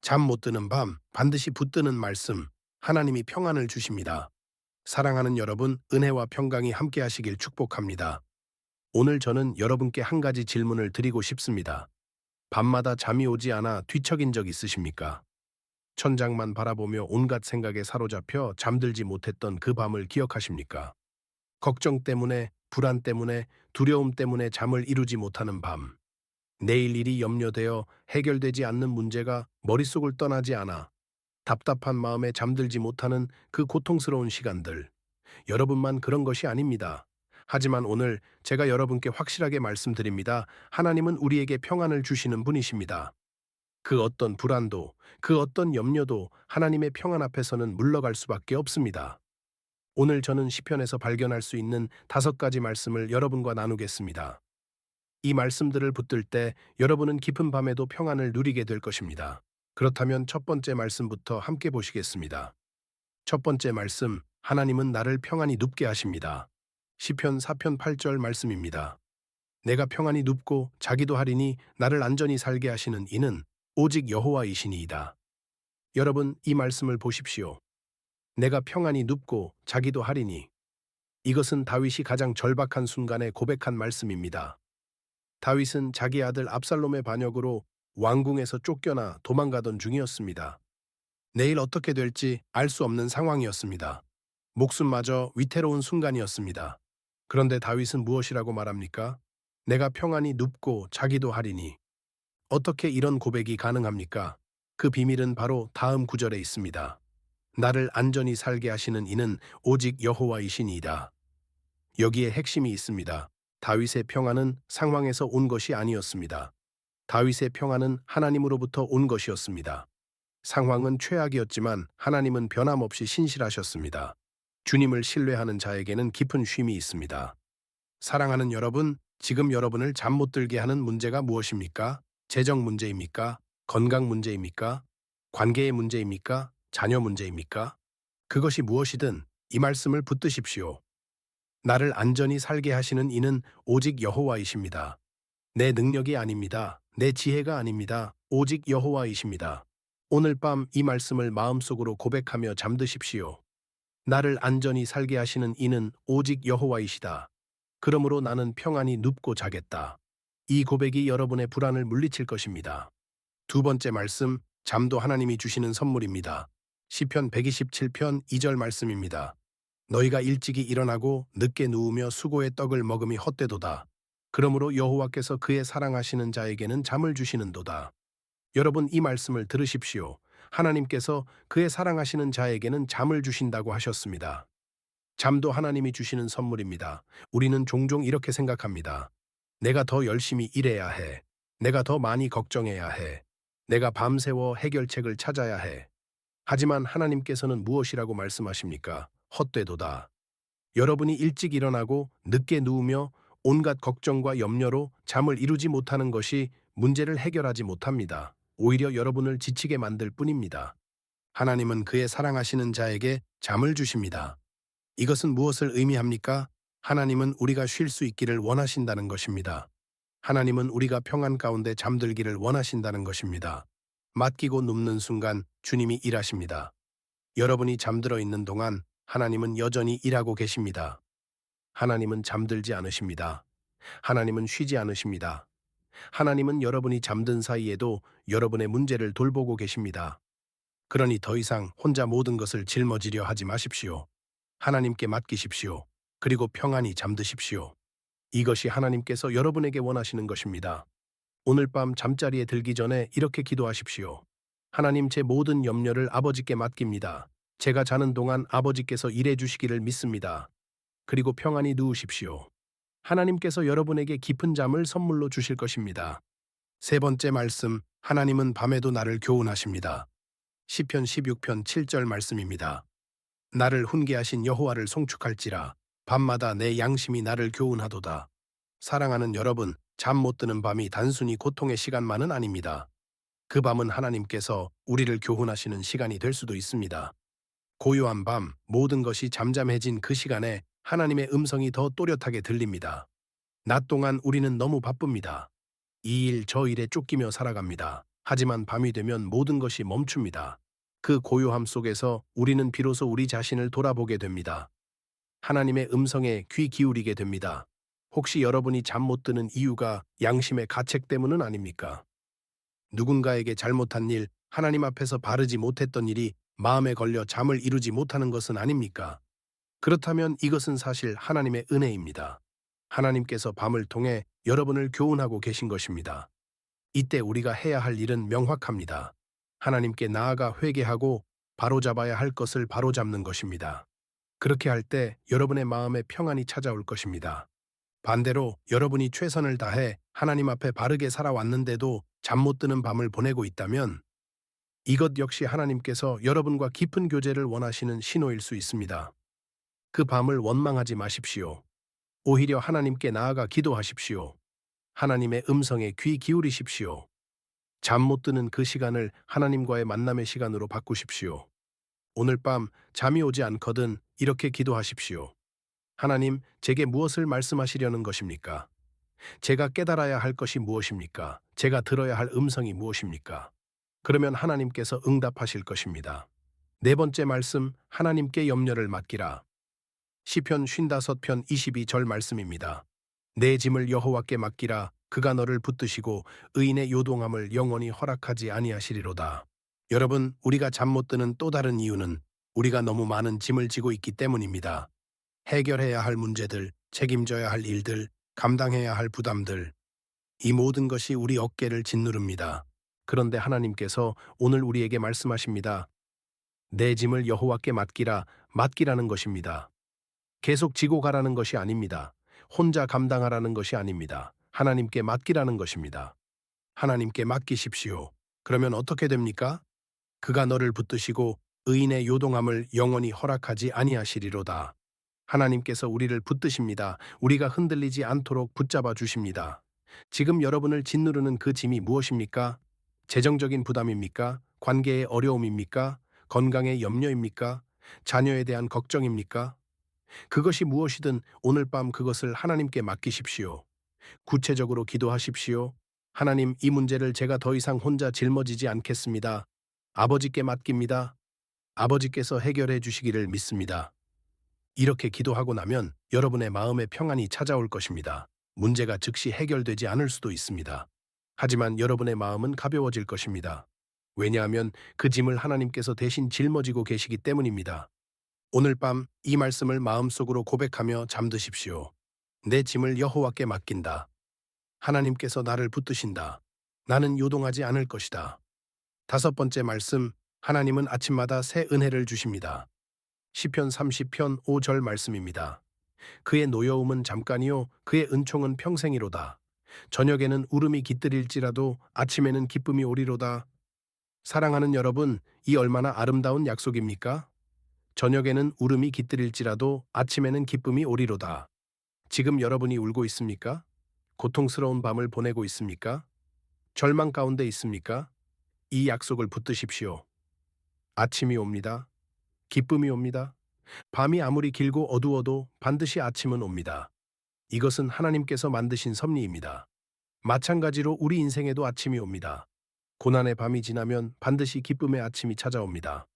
잠 못 드는 밤 반드시 붙드는 말씀, 하나님이 평안을 주십니다. 사랑하는 여러분, 은혜와 평강이 함께 하시길 축복합니다. 오늘 저는 여러분께 한 가지 질문을 드리고 싶습니다. 밤마다 잠이 오지 않아 뒤척인 적 있으십니까? 천장만 바라보며 온갖 생각에 사로잡혀 잠들지 못했던 그 밤을 기억하십니까? 걱정 때문에, 불안 때문에, 두려움 때문에 잠을 이루지 못하는 밤. 내일 일이 염려되어 해결되지 않는 문제가 머릿속을 떠나지 않아 답답한 마음에 잠들지 못하는 그 고통스러운 시간들. 여러분만 그런 것이 아닙니다. 하지만 오늘 제가 여러분께 확실하게 말씀드립니다. 하나님은 우리에게 평안을 주시는 분이십니다. 그 어떤 불안도, 그 어떤 염려도 하나님의 평안 앞에서는 물러갈 수밖에 없습니다. 오늘 저는 시편에서 발견할 수 있는 5가지 말씀을 여러분과 나누겠습니다. 이 말씀들을 붙들 때 여러분은 깊은 밤에도 평안을 누리게 될 것입니다. 그렇다면 첫 번째 말씀부터 함께 보시겠습니다. 첫 번째 말씀, 하나님은 나를 평안히 눕게 하십니다. 시편 4편 8절 말씀입니다. 내가 평안히 눕고 자기도 하리니 나를 안전히 살게 하시는 이는 오직 여호와이시니이다. 여러분, 이 말씀을 보십시오. 내가 평안히 눕고 자기도 하리니. 이것은 다윗이 가장 절박한 순간에 고백한 말씀입니다. 다윗은 자기 아들 압살롬의 반역으로 왕궁에서 쫓겨나 도망가던 중이었습니다. 내일 어떻게 될지 알 수 없는 상황이었습니다. 목숨마저 위태로운 순간이었습니다. 그런데 다윗은 무엇이라고 말합니까? 내가 평안히 눕고 자기도 하리니. 어떻게 이런 고백이 가능합니까? 그 비밀은 바로 다음 구절에 있습니다. 나를 안전히 살게 하시는 이는 오직 여호와이시니이다. 여기에 핵심이 있습니다. 다윗의 평안은 상황에서 온 것이 아니었습니다. 다윗의 평안은 하나님으로부터 온 것이었습니다. 상황은 최악이었지만 하나님은 변함없이 신실하셨습니다. 주님을 신뢰하는 자에게는 깊은 쉼이 있습니다. 사랑하는 여러분, 지금 여러분을 잠 못 들게 하는 문제가 무엇입니까? 재정 문제입니까? 건강 문제입니까? 관계의 문제입니까? 자녀 문제입니까? 그것이 무엇이든 이 말씀을 붙드십시오. 나를 안전히 살게 하시는 이는 오직 여호와이십니다. 내 능력이 아닙니다. 내 지혜가 아닙니다. 오직 여호와이십니다. 오늘 밤 이 말씀을 마음속으로 고백하며 잠드십시오. 나를 안전히 살게 하시는 이는 오직 여호와이시다. 그러므로 나는 평안히 눕고 자겠다. 이 고백이 여러분의 불안을 물리칠 것입니다. 두 번째 말씀, 잠도 하나님이 주시는 선물입니다. 시편 127편 2절 말씀입니다. 너희가 일찍이 일어나고 늦게 누우며 수고의 떡을 먹음이 헛되도다. 그러므로 여호와께서 그의 사랑하시는 자에게는 잠을 주시는도다. 여러분, 이 말씀을 들으십시오. 하나님께서 그의 사랑하시는 자에게는 잠을 주신다고 하셨습니다. 잠도 하나님이 주시는 선물입니다. 우리는 종종 이렇게 생각합니다. 내가 더 열심히 일해야 해. 내가 더 많이 걱정해야 해. 내가 밤새워 해결책을 찾아야 해. 하지만 하나님께서는 무엇이라고 말씀하십니까? 헛되도다. 여러분이 일찍 일어나고 늦게 누우며 온갖 걱정과 염려로 잠을 이루지 못하는 것이 문제를 해결하지 못합니다. 오히려 여러분을 지치게 만들 뿐입니다. 하나님은 그의 사랑하시는 자에게 잠을 주십니다. 이것은 무엇을 의미합니까? 하나님은 우리가 쉴 수 있기를 원하신다는 것입니다. 하나님은 우리가 평안 가운데 잠들기를 원하신다는 것입니다. 맡기고 눕는 순간 주님이 일하십니다. 여러분이 잠들어 있는 동안 하나님은 여전히 일하고 계십니다. 하나님은 잠들지 않으십니다. 하나님은 쉬지 않으십니다. 하나님은 여러분이 잠든 사이에도 여러분의 문제를 돌보고 계십니다. 그러니 더 이상 혼자 모든 것을 짊어지려 하지 마십시오. 하나님께 맡기십시오. 그리고 평안히 잠드십시오. 이것이 하나님께서 여러분에게 원하시는 것입니다. 오늘 밤 잠자리에 들기 전에 이렇게 기도하십시오. 하나님, 제 모든 염려를 아버지께 맡깁니다. 제가 자는 동안 아버지께서 일해 주시기를 믿습니다. 그리고 평안히 누우십시오. 하나님께서 여러분에게 깊은 잠을 선물로 주실 것입니다. 세 번째 말씀, 하나님은 밤에도 나를 교훈하십니다. 시편 16편 7절 말씀입니다. 나를 훈계하신 여호와를 송축할지라 밤마다 내 양심이 나를 교훈하도다. 사랑하는 여러분, 잠 못 드는 밤이 단순히 고통의 시간만은 아닙니다. 그 밤은 하나님께서 우리를 교훈하시는 시간이 될 수도 있습니다. 고요한 밤, 모든 것이 잠잠해진 그 시간에 하나님의 음성이 더 또렷하게 들립니다. 낮 동안 우리는 너무 바쁩니다. 이 일 저 일에 쫓기며 살아갑니다. 하지만 밤이 되면 모든 것이 멈춥니다. 그 고요함 속에서 우리는 비로소 우리 자신을 돌아보게 됩니다. 하나님의 음성에 귀 기울이게 됩니다. 혹시 여러분이 잠 못 드는 이유가 양심의 가책 때문은 아닙니까? 누군가에게 잘못한 일, 하나님 앞에서 바르지 못했던 일이 마음에 걸려 잠을 이루지 못하는 것은 아닙니까? 그렇다면 이것은 사실 하나님의 은혜입니다. 하나님께서 밤을 통해 여러분을 교훈하고 계신 것입니다. 이때 우리가 해야 할 일은 명확합니다. 하나님께 나아가 회개하고 바로잡아야 할 것을 바로잡는 것입니다. 그렇게 할 때 여러분의 마음에 평안이 찾아올 것입니다. 반대로 여러분이 최선을 다해 하나님 앞에 바르게 살아왔는데도 잠 못 드는 밤을 보내고 있다면 이것 역시 하나님께서 여러분과 깊은 교제를 원하시는 신호일 수 있습니다. 그 밤을 원망하지 마십시오. 오히려 하나님께 나아가 기도하십시오. 하나님의 음성에 귀 기울이십시오. 잠 못 드는 그 시간을 하나님과의 만남의 시간으로 바꾸십시오. 오늘 밤 잠이 오지 않거든 이렇게 기도하십시오. 하나님, 제게 무엇을 말씀하시려는 것입니까? 제가 깨달아야 할 것이 무엇입니까? 제가 들어야 할 음성이 무엇입니까? 그러면 하나님께서 응답하실 것입니다. 네 번째 말씀, 하나님께 염려를 맡기라. 시편 55편 22절 말씀입니다. 내 짐을 여호와께 맡기라. 그가 너를 붙드시고 의인의 요동함을 영원히 허락하지 아니하시리로다. 여러분, 우리가 잠 못 드는 또 다른 이유는 우리가 너무 많은 짐을 지고 있기 때문입니다. 해결해야 할 문제들, 책임져야 할 일들, 감당해야 할 부담들, 이 모든 것이 우리 어깨를 짓누릅니다. 그런데 하나님께서 오늘 우리에게 말씀하십니다. 내 짐을 여호와께 맡기라, 맡기라는 것입니다. 계속 지고 가라는 것이 아닙니다. 혼자 감당하라는 것이 아닙니다. 하나님께 맡기라는 것입니다. 하나님께 맡기십시오. 그러면 어떻게 됩니까? 그가 너를 붙드시고 의인의 요동함을 영원히 허락하지 아니하시리로다. 하나님께서 우리를 붙드십니다. 우리가 흔들리지 않도록 붙잡아 주십니다. 지금 여러분을 짓누르는 그 짐이 무엇입니까? 재정적인 부담입니까? 관계의 어려움입니까? 건강의 염려입니까? 자녀에 대한 걱정입니까? 그것이 무엇이든 오늘 밤 그것을 하나님께 맡기십시오. 구체적으로 기도하십시오. 하나님, 이 문제를 제가 더 이상 혼자 짊어지지 않겠습니다. 아버지께 맡깁니다. 아버지께서 해결해 주시기를 믿습니다. 이렇게 기도하고 나면 여러분의 마음에 평안이 찾아올 것입니다. 문제가 즉시 해결되지 않을 수도 있습니다. 하지만 여러분의 마음은 가벼워질 것입니다. 왜냐하면 그 짐을 하나님께서 대신 짊어지고 계시기 때문입니다. 오늘 밤 이 말씀을 마음속으로 고백하며 잠드십시오. 내 짐을 여호와께 맡긴다. 하나님께서 나를 붙드신다. 나는 요동하지 않을 것이다. 다섯 번째 말씀, 하나님은 아침마다 새 은혜를 주십니다. 시편 30편 5절 말씀입니다. 그의 노여움은 잠깐이요 그의 은총은 평생이로다. 저녁에는 울음이 깃들일지라도 아침에는 기쁨이 오리로다. 사랑하는 여러분, 이 얼마나 아름다운 약속입니까? 저녁에는 울음이 깃들일지라도 아침에는 기쁨이 오리로다. 지금 여러분이 울고 있습니까? 고통스러운 밤을 보내고 있습니까? 절망 가운데 있습니까? 이 약속을 붙드십시오. 아침이 옵니다. 기쁨이 옵니다. 밤이 아무리 길고 어두워도 반드시 아침은 옵니다. 이것은 하나님께서 만드신 섭리입니다. 마찬가지로 우리 인생에도 아침이 옵니다. 고난의 밤이 지나면 반드시 기쁨의 아침이 찾아옵니다.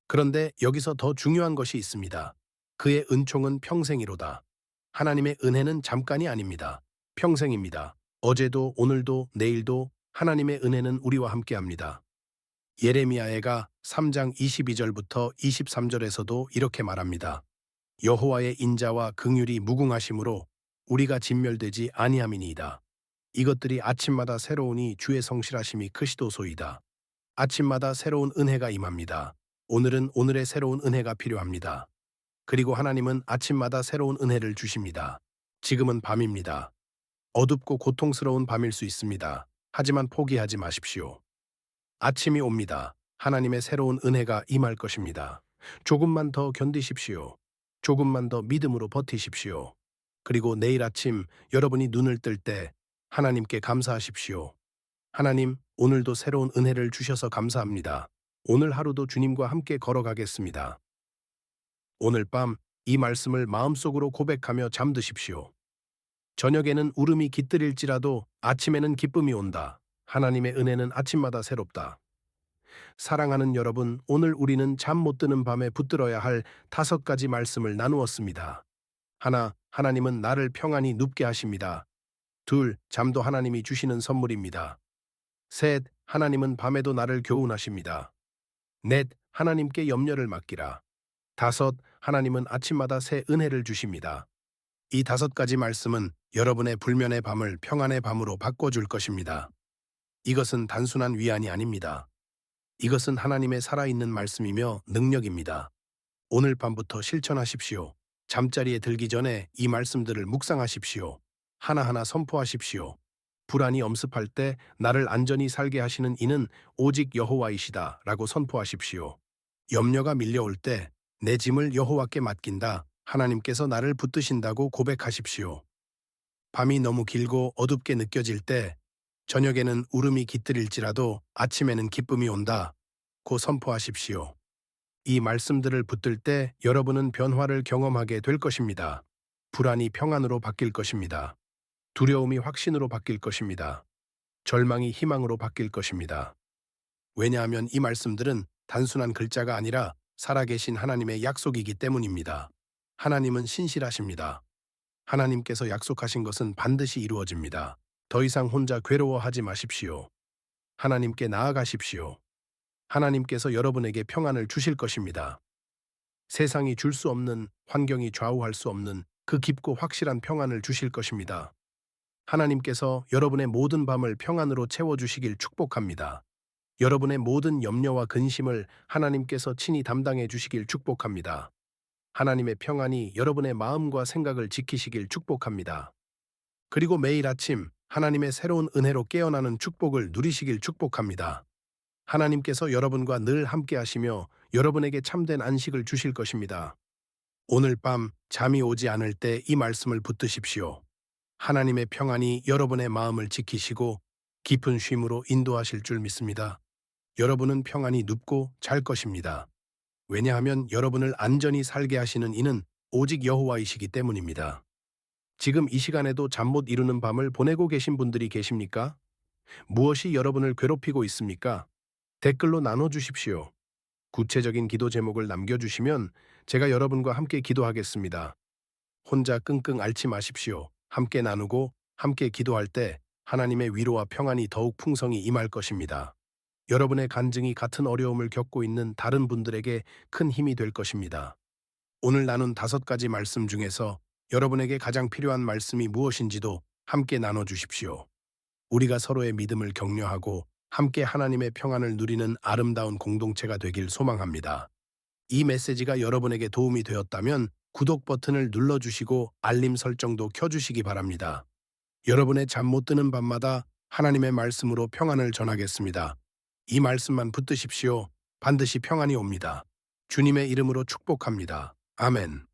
그런데 여기서 더 중요한 것이 있습니다. 그의 은총은 평생이로다. 하나님의 은혜는 잠깐이 아닙니다. 평생입니다. 어제도 오늘도 내일도 하나님의 은혜는 우리와 함께합니다. 예레미야가 3장 22절부터 23절에서도 이렇게 말합니다. 여호와의 인자와 긍휼이 무궁하심으로 우리가 진멸되지 아니함이니이다. 이것들이 아침마다 새로우니 주의 성실하심이 크시도소이다. 아침마다 새로운 은혜가 임합니다. 오늘은 오늘의 새로운 은혜가 필요합니다. 그리고 하나님은 아침마다 새로운 은혜를 주십니다. 지금은 밤입니다. 어둡고 고통스러운 밤일 수 있습니다. 하지만 포기하지 마십시오. 아침이 옵니다. 하나님의 새로운 은혜가 임할 것입니다. 조금만 더 견디십시오. 조금만 더 믿음으로 버티십시오. 그리고 내일 아침 여러분이 눈을 뜰 때 하나님께 감사하십시오. 하나님, 오늘도 새로운 은혜를 주셔서 감사합니다. 오늘 하루도 주님과 함께 걸어가겠습니다. 오늘 밤 이 말씀을 마음속으로 고백하며 잠드십시오. 저녁에는 울음이 깃들일지라도 아침에는 기쁨이 온다. 하나님의 은혜는 아침마다 새롭다. 사랑하는 여러분, 오늘 우리는 잠 못 드는 밤에 붙들어야 할 5가지 말씀을 나누었습니다. 하나, 하나님은 나를 평안히 눕게 하십니다. 둘, 잠도 하나님이 주시는 선물입니다. 셋, 하나님은 밤에도 나를 교훈하십니다. 넷, 하나님께 염려를 맡기라. 다섯, 하나님은 아침마다 새 은혜를 주십니다. 이 5가지 말씀은 여러분의 불면의 밤을 평안의 밤으로 바꿔줄 것입니다. 이것은 단순한 위안이 아닙니다. 이것은 하나님의 살아있는 말씀이며 능력입니다. 오늘 밤부터 실천하십시오. 잠자리에 들기 전에 이 말씀들을 묵상하십시오. 하나하나 선포하십시오. 불안이 엄습할 때 나를 안전히 살게 하시는 이는 오직 여호와이시다 라고 선포하십시오. 염려가 밀려올 때 내 짐을 여호와께 맡긴다. 하나님께서 나를 붙드신다고 고백하십시오. 밤이 너무 길고 어둡게 느껴질 때 저녁에는 울음이 깃들일지라도 아침에는 기쁨이 온다. 고 선포하십시오. 이 말씀들을 붙들 때 여러분은 변화를 경험하게 될 것입니다. 불안이 평안으로 바뀔 것입니다. 두려움이 확신으로 바뀔 것입니다. 절망이 희망으로 바뀔 것입니다. 왜냐하면 이 말씀들은 단순한 글자가 아니라 살아계신 하나님의 약속이기 때문입니다. 하나님은 신실하십니다. 하나님께서 약속하신 것은 반드시 이루어집니다. 더 이상 혼자 괴로워하지 마십시오. 하나님께 나아가십시오. 하나님께서 여러분에게 평안을 주실 것입니다. 세상이 줄 수 없는, 환경이 좌우할 수 없는 그 깊고 확실한 평안을 주실 것입니다. 하나님께서 여러분의 모든 밤을 평안으로 채워주시길 축복합니다. 여러분의 모든 염려와 근심을 하나님께서 친히 담당해 주시길 축복합니다. 하나님의 평안이 여러분의 마음과 생각을 지키시길 축복합니다. 그리고 매일 아침 하나님의 새로운 은혜로 깨어나는 축복을 누리시길 축복합니다. 하나님께서 여러분과 늘 함께 하시며 여러분에게 참된 안식을 주실 것입니다. 오늘 밤 잠이 오지 않을 때 이 말씀을 붙드십시오. 하나님의 평안이 여러분의 마음을 지키시고 깊은 쉼으로 인도하실 줄 믿습니다. 여러분은 평안히 눕고 잘 것입니다. 왜냐하면 여러분을 안전히 살게 하시는 이는 오직 여호와이시기 때문입니다. 지금 이 시간에도 잠 못 이루는 밤을 보내고 계신 분들이 계십니까? 무엇이 여러분을 괴롭히고 있습니까? 댓글로 나눠주십시오. 구체적인 기도 제목을 남겨주시면 제가 여러분과 함께 기도하겠습니다. 혼자 끙끙 앓지 마십시오. 함께 나누고 함께 기도할 때 하나님의 위로와 평안이 더욱 풍성히 임할 것입니다. 여러분의 간증이 같은 어려움을 겪고 있는 다른 분들에게 큰 힘이 될 것입니다. 오늘 나눈 5가지 말씀 중에서 여러분에게 가장 필요한 말씀이 무엇인지도 함께 나눠주십시오. 우리가 서로의 믿음을 격려하고 함께 하나님의 평안을 누리는 아름다운 공동체가 되길 소망합니다. 이 메시지가 여러분에게 도움이 되었다면 구독 버튼을 눌러주시고 알림 설정도 켜주시기 바랍니다. 여러분의 잠 못 드는 밤마다 하나님의 말씀으로 평안을 전하겠습니다. 이 말씀만 붙드십시오. 반드시 평안이 옵니다. 주님의 이름으로 축복합니다. 아멘.